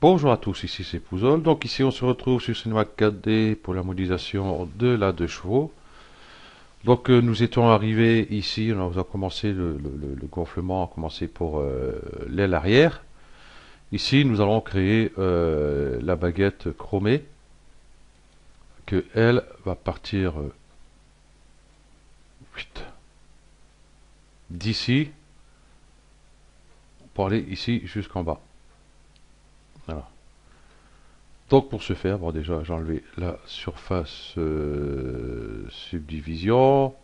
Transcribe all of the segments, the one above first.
Bonjour à tous, ici c'est Pouzol. Donc ici on se retrouve sur Cinema 4D pour la modélisation de la 2 chevaux. Donc nous étions arrivés ici, on a commencé le gonflement a commencé pour l'aile arrière. Ici nous allons créer la baguette chromée que elle va partir d'ici pour aller ici jusqu'en bas. Voilà. Donc pour ce faire, bon déjà j'ai enlevé la surface subdivision.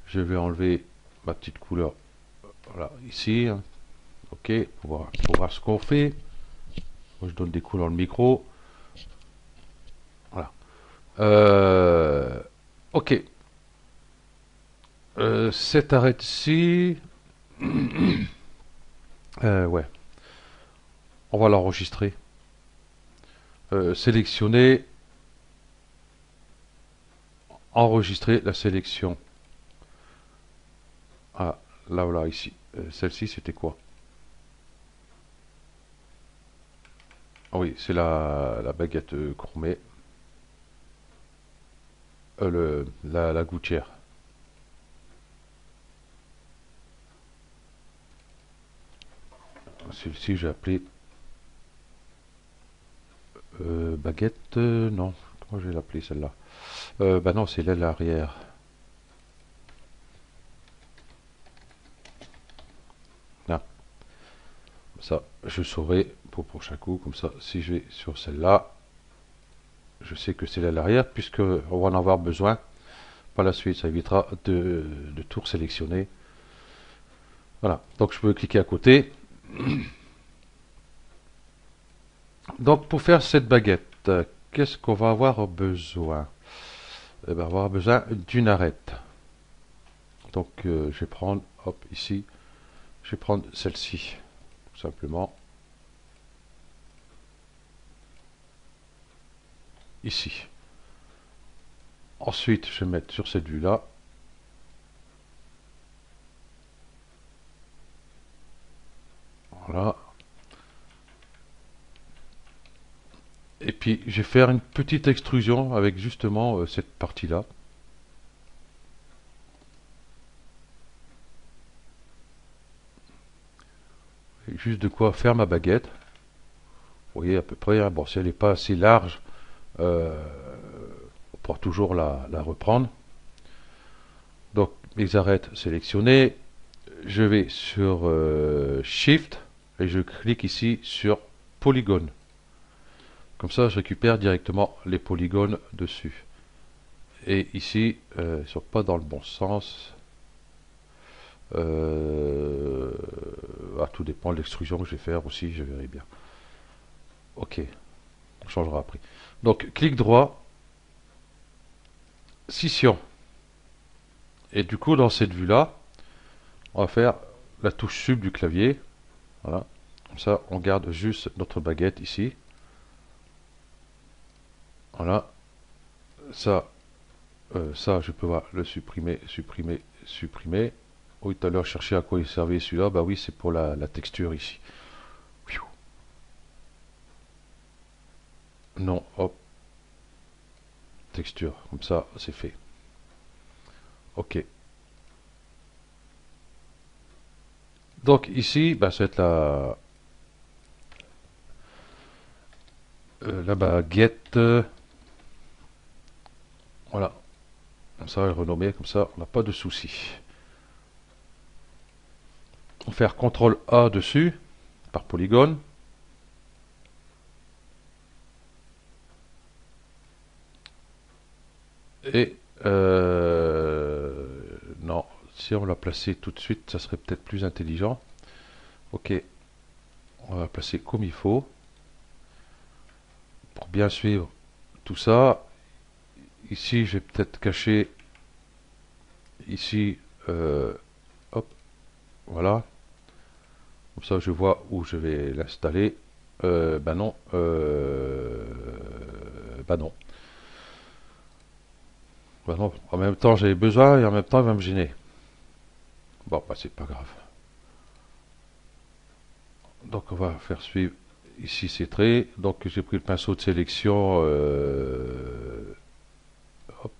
Je vais enlever ma petite couleur, voilà, ici, hein. Ok, pour voir ce qu'on fait. Moi je donne des couleurs le micro. Voilà. Ok. Cette arête-ci, ouais, on va l'enregistrer. Sélectionner, enregistrer la sélection. Ah, là, voilà, ici. Celle-ci, c'était quoi? Ah oui, c'est la baguette chromée. La gouttière. Celle-ci, j'ai appelé baguette. Non, comment je vais l'appeler celle-là? Bah non, c'est l'aile arrière. Là, ça, je saurai pour prochain coup. Comme ça, si je vais sur celle-là, je sais que c'est l'aile arrière, puisque on va en avoir besoin par la suite. Ça évitera de tout sélectionner. Voilà, donc je peux cliquer à côté. Donc pour faire cette baguette, qu'est-ce qu'on va avoir besoin? Eh ben, on va avoir besoin d'une arête. Donc je vais prendre, hop, ici, je vais prendre celle-ci, tout simplement, ici. Ensuite, je vais mettre sur cette vue-là. Voilà. Et puis, je vais faire une petite extrusion avec justement cette partie-là. Juste de quoi faire ma baguette. Vous voyez à peu près, hein. Bon, si elle n'est pas assez large, on pourra toujours la reprendre. Donc, mes arêtes sélectionnées. Je vais sur Shift et je clique ici sur Polygone. Comme ça, je récupère directement les polygones dessus. Et ici, ils ne sont pas dans le bon sens. Tout dépend de l'extrusion que je vais faire aussi, je verrai bien. Ok, on changera après. Donc, clic droit, scission. Et du coup, dans cette vue-là, on va faire la touche sub du clavier. Voilà. Comme ça, on garde juste notre baguette ici. Voilà. Ça, je peux le supprimer, supprimer, supprimer. Oui, tout à l'heure, chercher à quoi il servait celui-là. Bah oui, c'est pour la texture ici. Non, hop, texture. Comme ça, c'est fait. Ok. Donc ici, bah, ça va être la baguette. Voilà. Comme ça, elle est renommée. Comme ça, on n'a pas de souci. On va faire CTRL A dessus, par polygone. Et non, si on l'a placé tout de suite, ça serait peut-être plus intelligent. Ok, on va la placer comme il faut. Pour bien suivre tout ça, ici je vais peut-être cacher, ici, hop, voilà. Comme ça je vois où je vais l'installer. Ben non, ben non. Ben non, en même temps j'ai besoin et en même temps il va me gêner. Bon, bah c'est pas grave. Donc on va faire suivre Ici c'est trait, donc j'ai pris le pinceau de sélection, hop,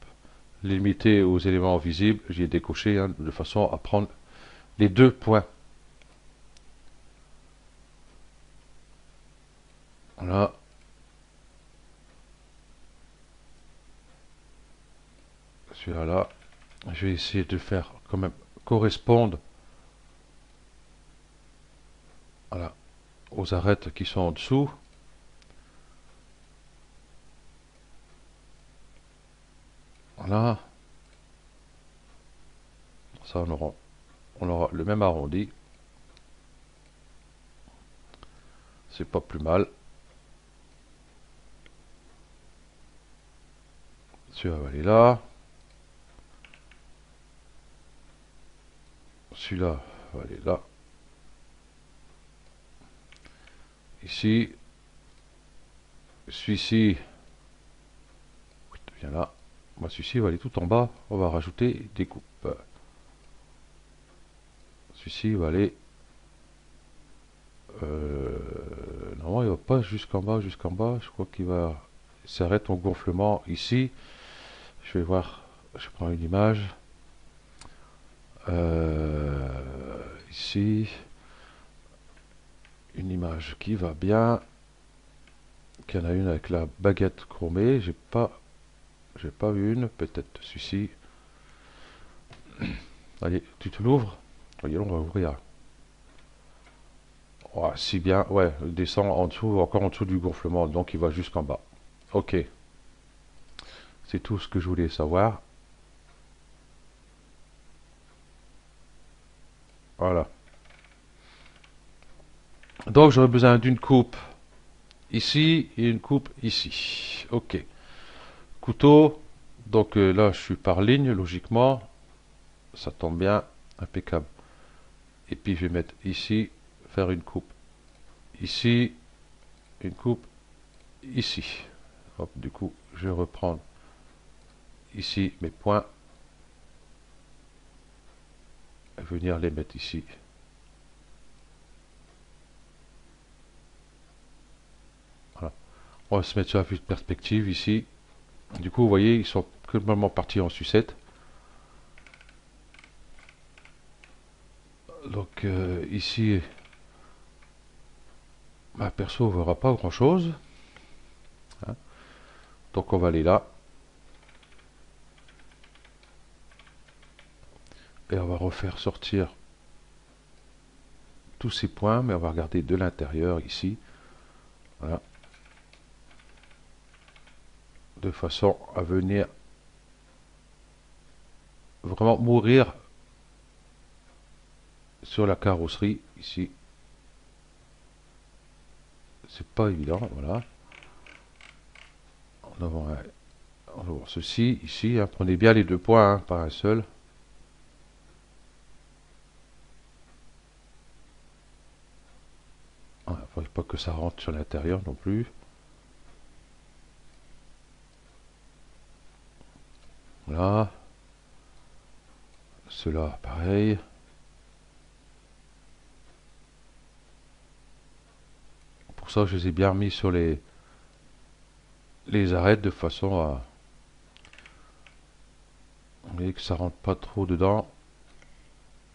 limité aux éléments visibles, j'ai décoché hein, de façon à prendre les deux points. Voilà, celui-là là. Je vais essayer de faire quand même correspondre voilà, aux arêtes qui sont en dessous. Voilà, ça on aura le même arrondi. C'est pas plus mal. Celui-là va aller là. Celui-là va aller là. Ici. Celui-ci vient là. Moi, celui-ci va aller tout en bas. On va rajouter des coupes. Celui-ci va aller. Normalement, il va pas jusqu'en bas, jusqu'en bas. Je crois qu'il va s'arrête au gonflement ici. Je vais voir. Je prends une image. Ici. Une image qui va bien. Qu'il y en a une avec la baguette chromée. J'ai pas vu une. Peut-être celui-ci. Allez, tu te l'ouvres. Voyez, on va ouvrir. Ouais, si bien, ouais, il descend en dessous, encore en dessous du gonflement, donc il va jusqu'en bas. Ok, c'est tout ce que je voulais savoir. Voilà. Donc j'aurais besoin d'une coupe ici et une coupe ici. Ok. Couteau. Donc là, je suis par ligne, logiquement. Ça tombe bien. Impeccable. Et puis je vais mettre ici, faire une coupe ici, une coupe ici. Hop, du coup, je vais reprendre ici mes points et venir les mettre ici. Voilà. On va se mettre sur la vue de perspective ici. Du coup, vous voyez, ils sont complètement partis en sucette. Donc ici, ma perso ne verra pas grand chose. Hein. Donc on va aller là. Et on va refaire sortir tous ces points, mais on va regarder de l'intérieur ici. Voilà. De façon à venir vraiment mourir sur la carrosserie ici. C'est pas évident, voilà. On va voir ceci ici. Hein. Prenez bien les deux points, hein, pas un seul. Il ne faudrait pas que ça rentre sur l'intérieur non plus. Voilà. Cela, pareil. Pour ça, je les ai bien remis sur les arêtes de façon à vous voyez que ça rentre pas trop dedans.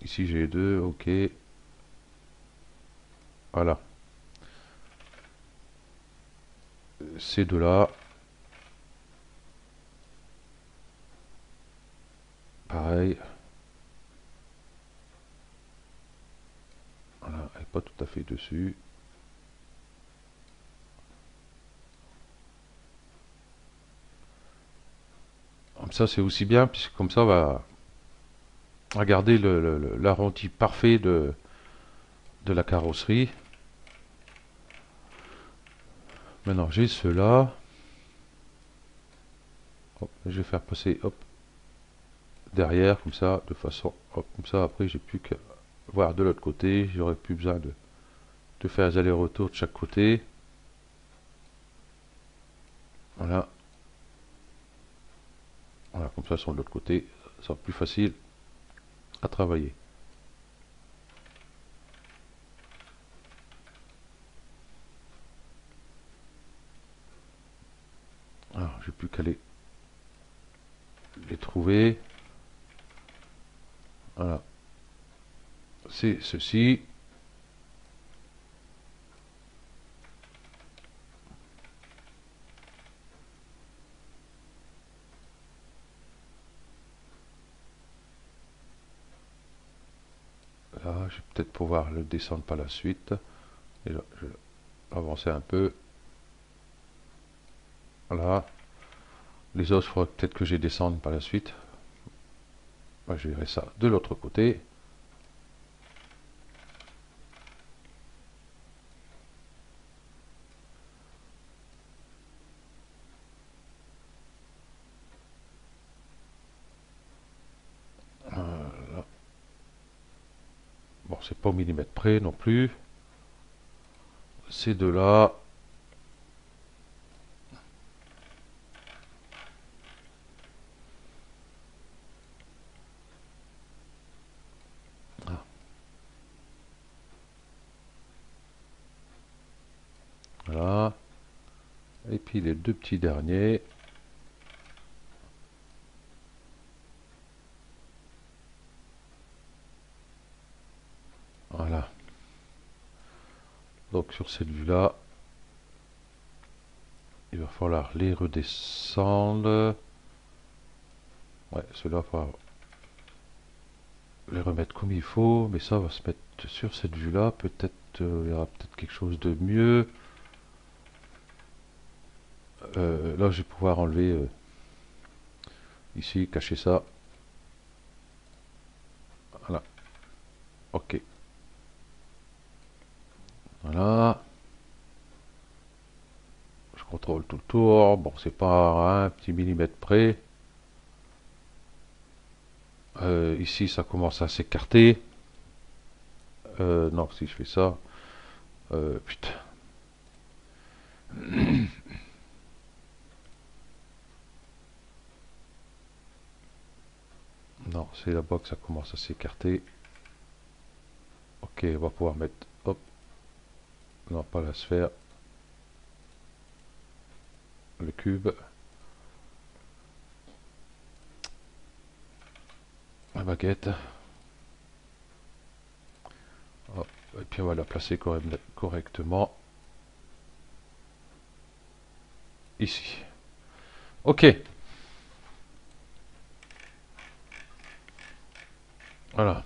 Ici, j'ai les deux, ok. Voilà. Ces deux-là. Pareil. Voilà, elle n'est pas tout à fait dessus. Comme ça, c'est aussi bien, puisque comme ça, on va garder l'arrondi parfait de la carrosserie. Maintenant, j'ai ceux-là. Je vais faire passer, hop, derrière, comme ça, de façon, hop, comme ça, après, j'ai plus qu'à voir de l'autre côté. J'aurais plus besoin de faire les allers-retours de chaque côté. Voilà. Voilà, comme ça, ils sont de l'autre côté. Ça sera plus facile à travailler. j'ai plus qu'à les trouver. Voilà. C'est ceci. Là, je vais peut-être pouvoir le descendre par la suite. Et là, je vais avancer un peu. Voilà. Les autres, il faudra peut-être que je les descende par la suite. Moi, je verrai ça de l'autre côté. Voilà. Bon, c'est pas au millimètre près non plus. Ces deux-là. Voilà. Et puis les deux petits derniers. Voilà. Donc sur cette vue-là, il va falloir les redescendre. Ouais, ceux-là, il va les remettre comme il faut, mais ça va se mettre sur cette vue-là. Peut-être il y aura peut-être quelque chose de mieux. Là, je vais pouvoir enlever ici, cacher ça. Voilà. Ok. Voilà. Je contrôle tout le tour. Bon, c'est pas un petit millimètre près. Ici, ça commence à s'écarter. Non, si je fais ça. Putain. Non, c'est là-bas que ça commence à s'écarter. Ok, on va pouvoir mettre... Hop. Non, pas la sphère. Le cube. La baguette. Hop. Et puis on va la placer correctement. Ici. Ok. Voilà.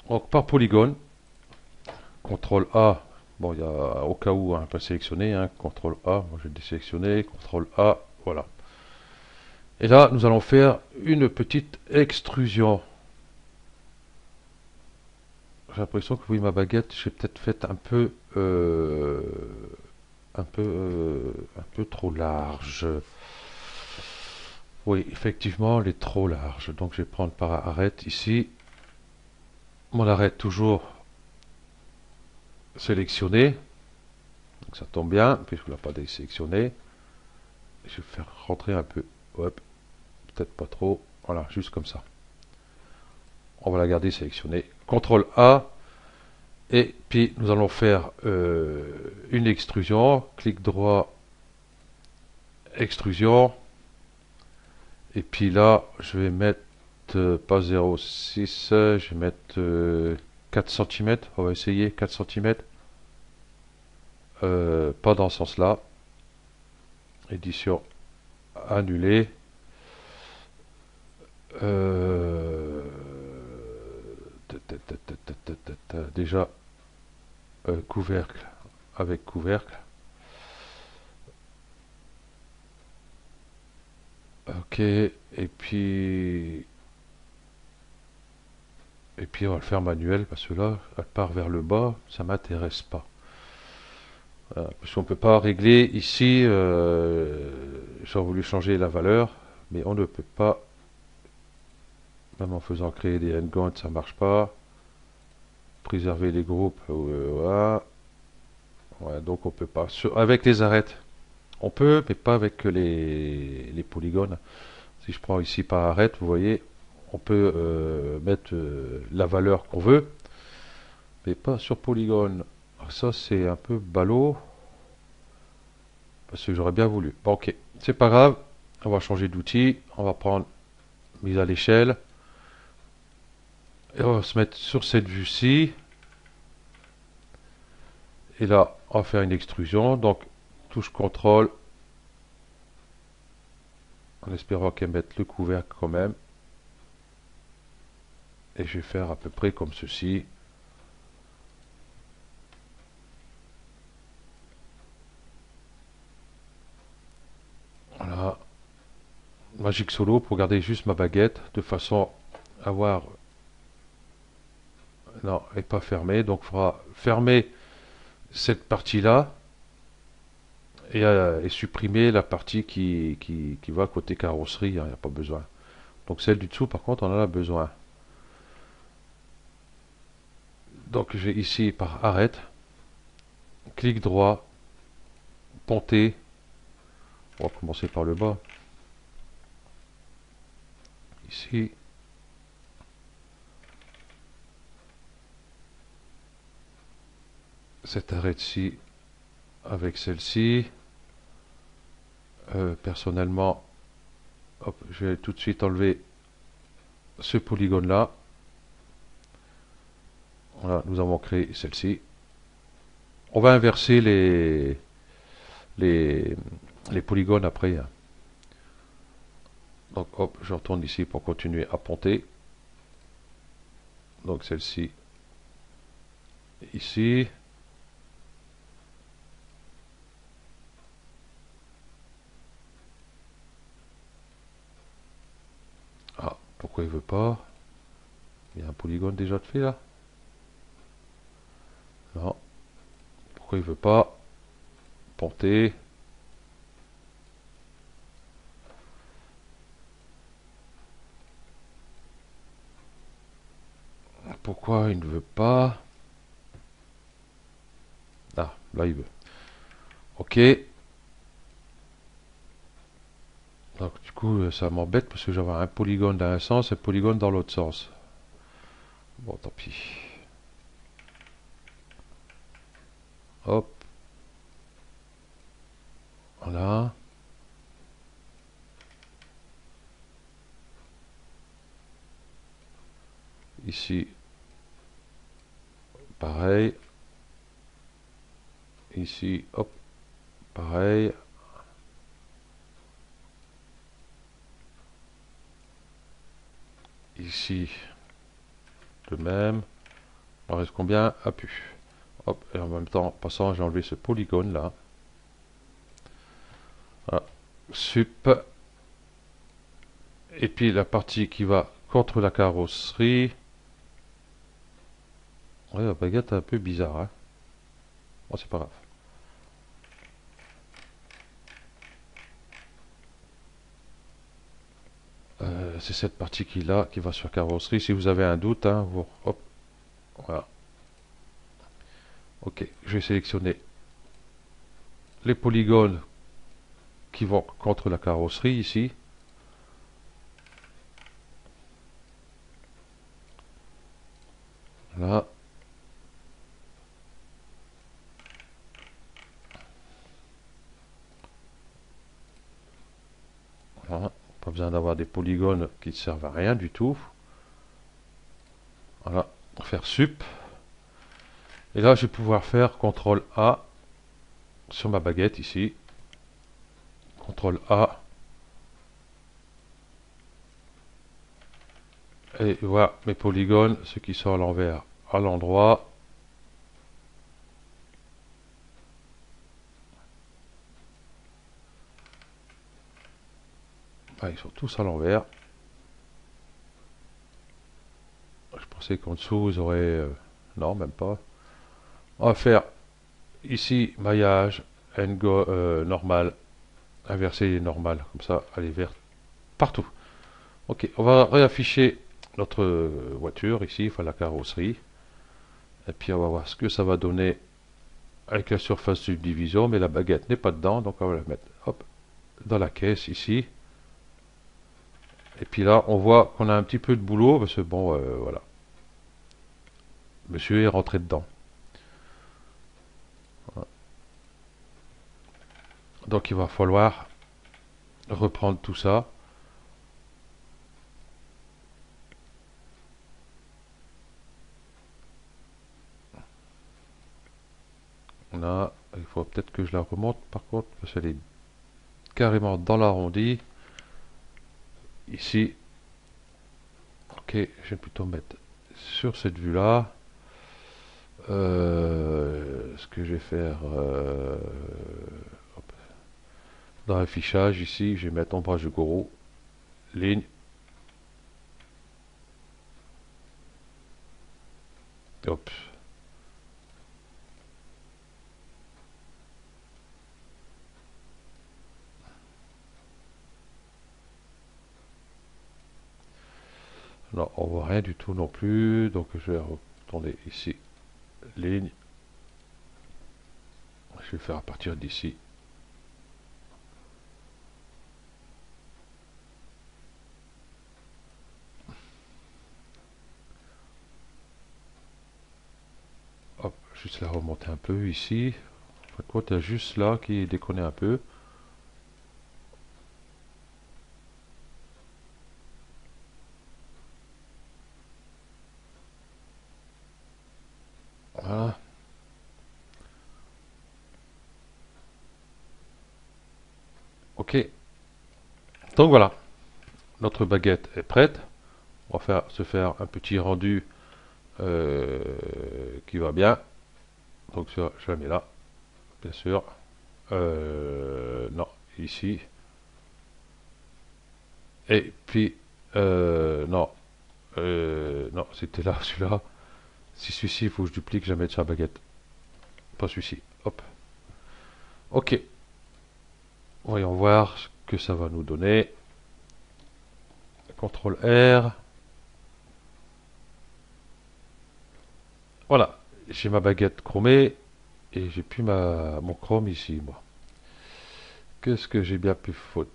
Donc par polygone, CTRL A, bon il y a au cas où un pas sélectionné, hein, CTRL A, moi je vais le désélectionner, CTRL A, voilà. Et là nous allons faire une petite extrusion. J'ai l'impression que oui ma baguette, j'ai peut-être fait un peu trop large. Oui, effectivement, elle est trop large. Donc je vais prendre par arrête ici. Mon arrête toujours sélectionné. Donc ça tombe bien, puisque je ne l'ai pas désélectionné. Je vais faire rentrer un peu. Hop, peut-être pas trop. Voilà, juste comme ça. On va la garder sélectionnée. CTRL A. Et puis nous allons faire une extrusion. Clic droit, extrusion. Et puis là, je vais mettre pas 0,6, je vais mettre 4 cm. On va essayer 4 cm. Pas dans ce sens-là. Édition annulée. Déjà couvercle avec couvercle. Ok, et puis on va le faire manuel parce que là, elle part vers le bas, ça m'intéresse pas. Parce qu'on peut pas régler ici. J'ai voulu changer la valeur, mais on ne peut pas. Même en faisant créer des endpoints, ça marche pas. Préserver les groupes, voilà. Ouais, donc on peut pas. Avec les arêtes, on peut, mais pas avec les polygones. Si je prends ici par arête, vous voyez, on peut mettre la valeur qu'on veut. mais pas sur polygone. Alors ça c'est un peu ballot, parce que j'aurais bien voulu. Bon, ok, c'est pas grave, on va changer d'outil, on va prendre mise à l'échelle, et on va se mettre sur cette vue-ci, et là on va faire une extrusion, donc touche CTRL, en espérant qu'elle mette le couvercle quand même, et je vais faire à peu près comme ceci. Voilà, Magic Solo pour garder juste ma baguette, de façon à avoir... Non, elle n'est pas fermée, donc il faudra fermer cette partie-là et supprimer la partie qui va côté carrosserie, il n'y a pas besoin. Donc celle du dessous, par contre, on en a besoin. Donc je vais ici par arrête, clic droit, ponter, on va commencer par le bas, ici, cette arête-ci avec celle-ci. Personnellement, hop, je vais tout de suite enlever ce polygone-là. Voilà, nous avons créé celle-ci. On va inverser les, les polygones après, hein. Donc hop, je retourne ici pour continuer à ponter. Donc celle-ci, ici. Ah, pourquoi il veut pas? Il y a un polygone déjà de fait là? Non. Pourquoi il veut pas? Ponter. Pourquoi il ne veut pas? Ah, là il veut. Ok. Donc du coup ça m'embête parce que j'avais un polygone dans un sens et un polygone dans l'autre sens. Bon, tant pis. Hop. Voilà. Ici, pareil. Ici, hop, pareil. Ici, de même. Il en reste combien? Ah, pu. Hop, et en même temps, en passant, j'ai enlevé ce polygone là. Voilà. Sup. Et puis la partie qui va contre la carrosserie. Ouais, la baguette est un peu bizarre, hein. Bon, c'est pas grave. C'est cette partie qui là qui va sur carrosserie. Si vous avez un doute, hein, vous, hop, voilà. Ok, je vais sélectionner les polygones qui vont contre la carrosserie ici. Là. Voilà. Pas besoin d'avoir des polygones qui ne servent à rien du tout. Voilà. Faire sup. Et là, je vais pouvoir faire CTRL A sur ma baguette ici. CTRL A. Et voilà mes polygones, ceux qui sont à l'envers, à l'endroit. Ah, ils sont tous à l'envers. Je pensais qu'en dessous, vous aurez... non, même pas. On va faire ici maillage, normal, inversé normal, comme ça, aller vers partout. Ok, on va réafficher notre voiture ici, enfin la carrosserie. Et puis on va voir ce que ça va donner avec la surface subdivision, mais la baguette n'est pas dedans, donc on va la mettre hop, dans la caisse ici. Et puis là, on voit qu'on a un petit peu de boulot, parce que bon, voilà. monsieur est rentré dedans. Donc il va falloir reprendre tout ça. Là, il faut peut-être que je la remonte par contre, parce qu'elle est carrément dans l'arrondi. Ici, ok, je vais plutôt mettre sur cette vue-là. Ce que je vais faire hop, dans l'affichage ici, je vais mettre ombrage de gourou, ligne. Hop. Non, on voit rien du tout non plus. Donc je vais retourner ici, ligne. Je vais faire à partir d'ici. Hop, juste la remonter un peu ici. Par contre, il y a juste là qui déconne un peu. Voilà. Ok. Donc voilà, notre baguette est prête. On va se faire un petit rendu euh, qui va bien. Donc je la mets là, bien sûr. Non, ici. Et puis, non, non, c'était là, celui-là. Si celui-ci, il faut que je duplique, je la mette sur la baguette. Pas celui-ci. Hop. Ok. Voyons voir ce que ça va nous donner. CTRL R. Voilà. J'ai ma baguette chromée. Et j'ai plus mon chrome ici, moi. Qu'est-ce que j'ai bien pu faute?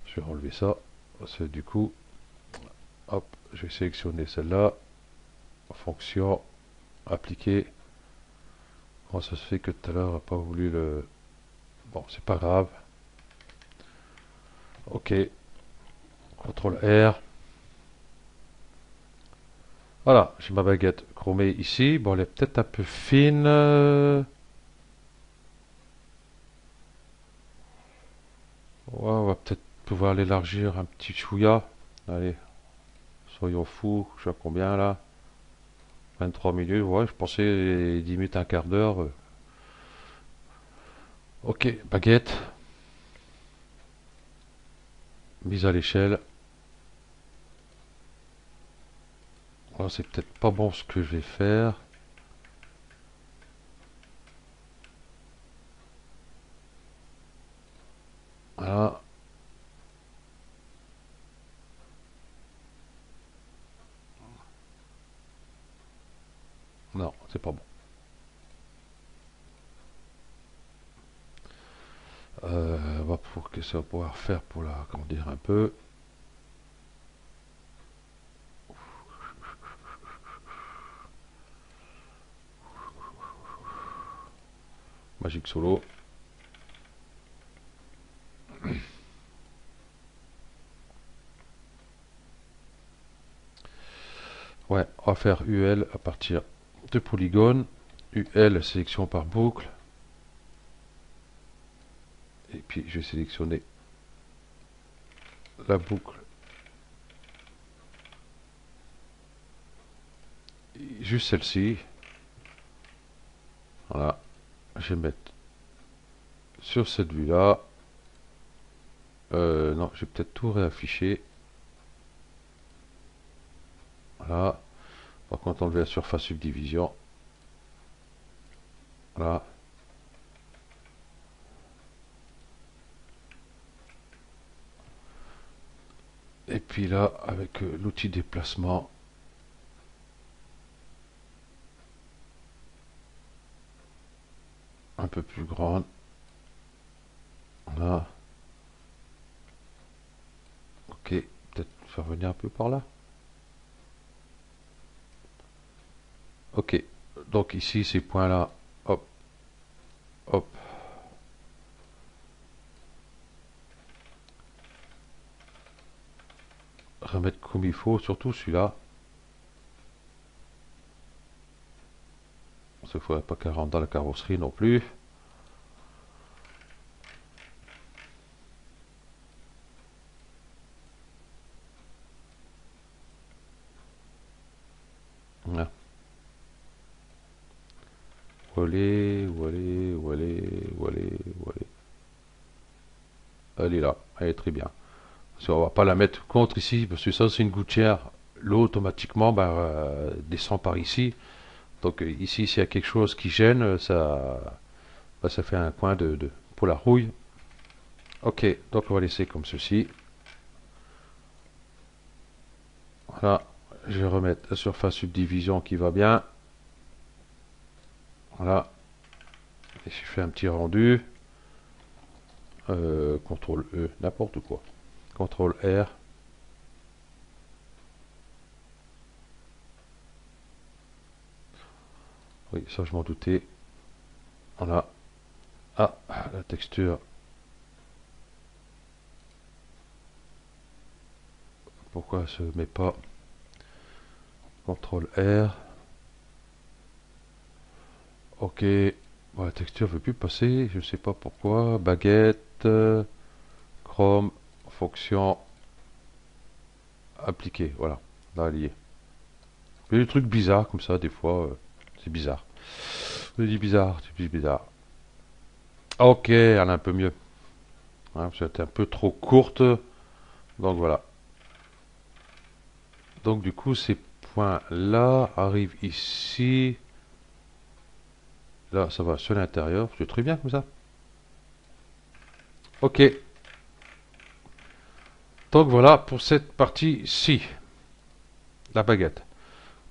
Je vais enlever ça. C'est du coup, hop, je vais sélectionner celle-là. Fonction, appliquer. Comment ça se fait que tout à l'heure n'a pas voulu le... Bon, c'est pas grave. Ok. CTRL R. Voilà, j'ai ma baguette chromée ici. Bon, elle est peut-être un peu fine. Ouais, on va peut-être pouvoir l'élargir un petit chouïa. Allez, soyons fous. Je sais à combien là? 23 minutes. Ouais, je pensais 10 minutes, un quart d'heure. Ok, baguette. Mise à l'échelle. Voilà, c'est peut-être pas bon ce que je vais faire. Voilà. Non, c'est pas bon. On va pour que ça va pouvoir faire pour la grandir un peu. Magic Solo. Ouais, on va faire UL à partir de polygones. UL, sélection par boucle. Et puis je vais sélectionner la boucle. Juste celle-ci. Voilà. Je vais mettre sur cette vue-là. Non, je vais peut-être tout réafficher. Voilà. Par contre, enlever la surface subdivision. Voilà. Et puis là, avec l'outil déplacement, un peu plus grande. faire venir un peu par là. Ok, donc ici ces points là, hop, hop, remettre comme il faut, surtout celui-là. Il ne faudrait pas qu'elle rentre dans la carrosserie non plus. Voilà. Où aller, où aller, où aller, où aller, où aller. Elle est là, elle est très bien. Parce qu'on va pas la mettre contre ici, parce que ça c'est une gouttière. L'eau automatiquement descend par ici. Donc ici s'il y a quelque chose qui gêne, ça fait un coin pour la rouille. Ok, donc on va laisser comme ceci. Voilà, je vais remettre la surface subdivision qui va bien. Voilà, et je fais un petit rendu. CTRL E, n'importe quoi. CTRL R. Oui, ça je m'en doutais. Voilà. Ah, la texture. Pourquoi elle se met pas? CTRL R. Ok. Bon, la texture veut plus passer. Je sais pas pourquoi. Baguette. Chrome. Fonction. Appliquer. Voilà. Là, elle y est. Il y a des trucs bizarres comme ça, des fois. C'est bizarre. Je dis bizarre. C'est bizarre. Ok, elle est un peu mieux. Hein, c'était un peu trop courte. Donc voilà. Donc du coup, ces points-là arrivent ici. Là, ça va sur l'intérieur. C'est très bien comme ça. Ok. Donc voilà pour cette partie-ci. La baguette.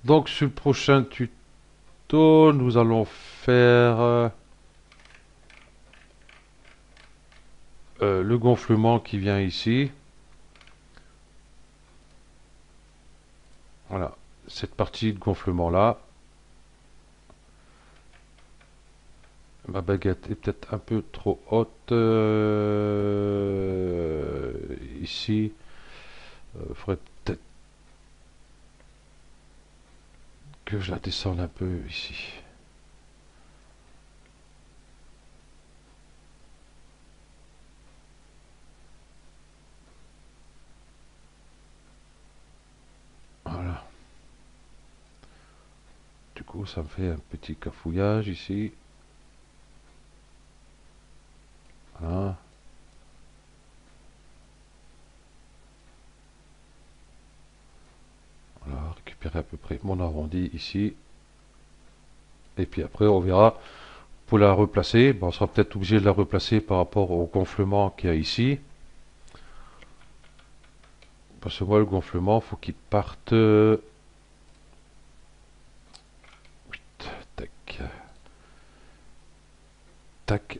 Donc sur le prochain tuto, nous allons faire le gonflement qui vient ici. Voilà. Cette partie de gonflement-là. Ma baguette est peut-être un peu trop haute ici. Il faudrait peut-être que je la descende un peu ici. Voilà. Du coup, ça me fait un petit cafouillage ici. Voilà. Voilà, récupérer à peu près mon arrondi ici. Et puis après, on verra pour la replacer. Bon, on sera peut-être obligé de la replacer par rapport au gonflement qu'il y a ici. Parce que moi, le gonflement, faut qu'il parte. Tac. Tac.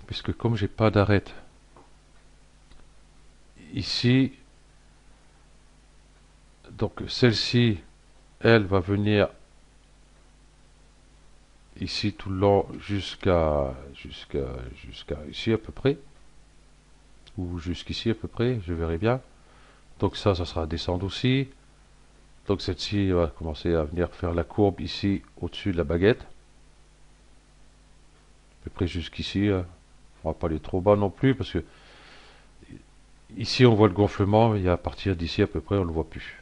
Puisque comme j'ai pas d'arête ici, donc celle-ci, elle va venir ici tout le long jusqu'à ici à peu près, ou jusqu'ici à peu près, je verrai bien. Donc ça sera descendre aussi. Donc celle-ci va commencer à venir faire la courbe ici au-dessus de la baguette, à peu près jusqu'ici. On va pas aller trop bas non plus parce que ici on voit le gonflement, et à partir d'ici à peu près on le voit plus.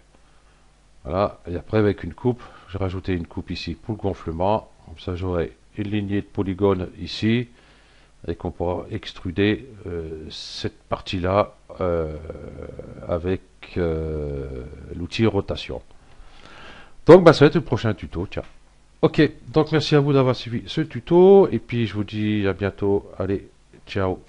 Voilà, et après avec une coupe, j'ai rajouté une coupe ici pour le gonflement, comme ça j'aurai une lignée de polygones ici, et qu'on pourra extruder cette partie-là avec l'outil rotation. Donc bah, ça va être le prochain tuto, tiens. Ok, donc merci à vous d'avoir suivi ce tuto, et puis je vous dis à bientôt, allez, ciao.